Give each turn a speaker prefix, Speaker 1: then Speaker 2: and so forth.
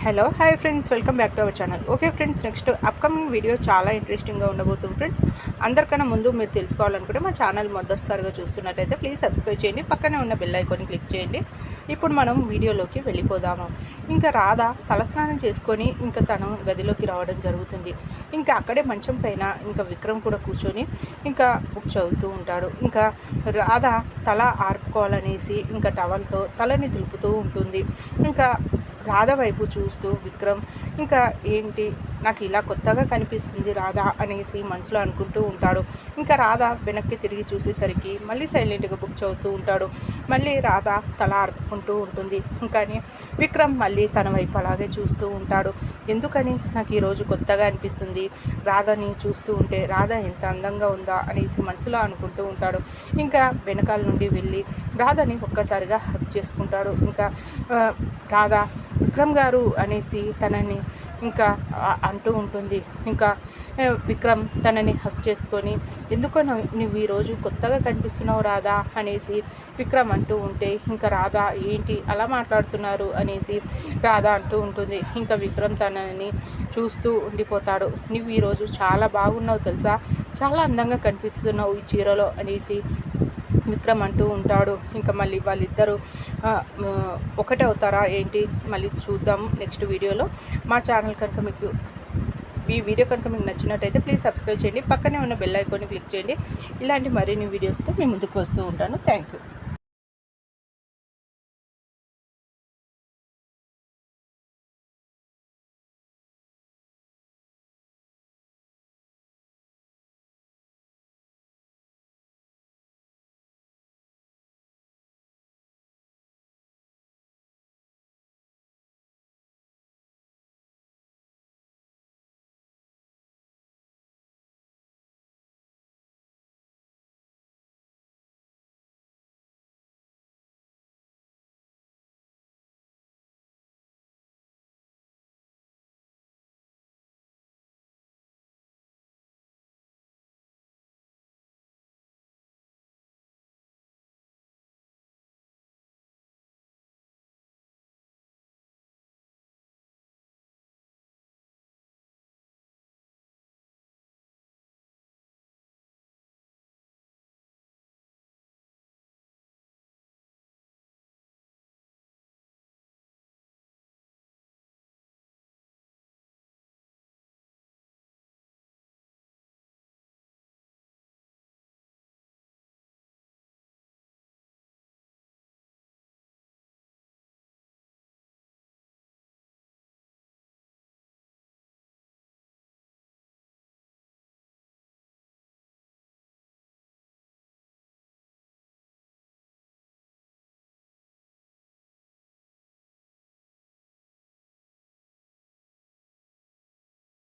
Speaker 1: Hello hi friends, welcome back to our channel. Okay friends, next upcoming video చాలా ఇంట్రెస్టింగ్గా ఉండబోతుంది friends. అందరికన్నా ముందు మీరు తెలుసుకోవాలనుకుంటే మా ఛానల్ మొదటిసారిగా చూస్తున్నట్టయితే ప్లీజ్ సబ్స్క్రైబ్ చేయండి, పక్కనే ఉన్న బెల్ ఐకాన్ని క్లిక్ చేయండి. ఇప్పుడు మనం వీడియోలోకి వెళ్ళిపోదాము. ఇంకా రాధ తలస్నానం చేసుకొని ఇంకా తను గదిలోకి రావడం జరుగుతుంది. ఇంకా అక్కడే మంచం పైన ఇంకా విక్రమ్ కూడా కూర్చొని ఇంకా బుక్ చదువుతూ ఉంటాడు. ఇంకా రాధ తల ఆర్పుకోవాలనేసి ఇంకా టవల్తో తలని దులుపుతూ ఉంటుంది. ఇంకా రాధ వైపు చూస్తూ విక్రమ్ ఇంకా ఏంటి నాకు ఇలా కొత్తగా కనిపిస్తుంది రాధ అనేసి మనసులో అనుకుంటూ ఉంటాడు. ఇంకా రాధ వెనక్కి తిరిగి చూసేసరికి మళ్ళీ సైలెంట్గా బుక్ చదువుతూ ఉంటాడు. మళ్ళీ రాధ తల ఆర్పుకుంటూ ఉంటుంది. ఇంకాని విక్రమ్ మళ్ళీ తన వైపు అలాగే చూస్తూ ఉంటాడు. ఎందుకని నాకు ఈరోజు కొత్తగా అనిపిస్తుంది, రాధని చూస్తూ ఉంటే రాధ ఎంత అందంగా ఉందా అనేసి మనసులో అనుకుంటూ ఉంటాడు. ఇంకా వెనకాల నుండి వెళ్ళి రాధని ఒక్కసారిగా హక్ చేసుకుంటాడు. ఇంకా రాధ విక్రమ్ గారు అనేసి తనని ఇంకా అంటూ ఉంటుంది. ఇంకా విక్రమ్ తనని హక్ చేసుకొని ఎందుకో నువ్వు ఈరోజు కొత్తగా కనిపిస్తున్నావు రాధా అనేసి విక్రమ్ అంటూ ఉంటే ఇంకా రాధ ఏంటి అలా మాట్లాడుతున్నారు అనేసి రాధ అంటూ ఉంటుంది. ఇంకా విక్రమ్ తనని చూస్తూ ఉండిపోతాడు. నువ్వు ఈరోజు చాలా బాగున్నావు తెలుసా, చాలా అందంగా కనిపిస్తున్నావు ఈ చీరలో అనేసి విక్రమ్ అంటూ ఉంటాడు. ఇంకా మళ్ళీ వాళ్ళిద్దరూ ఒకటే అవుతారా ఏంటి మళ్ళీ చూద్దాం నెక్స్ట్ వీడియోలో. మా ఛానల్ కనుక మీకు ఈ వీడియో కనుక మీకు నచ్చినట్టయితే ప్లీజ్ సబ్స్క్రైబ్ చేయండి, పక్కనే ఉన్న బెల్ ఐకాన్ని క్లిక్ చేయండి. ఇలాంటి మరిన్ని వీడియోస్తో మీ ముందుకు వస్తూ ఉంటాను. Thank you.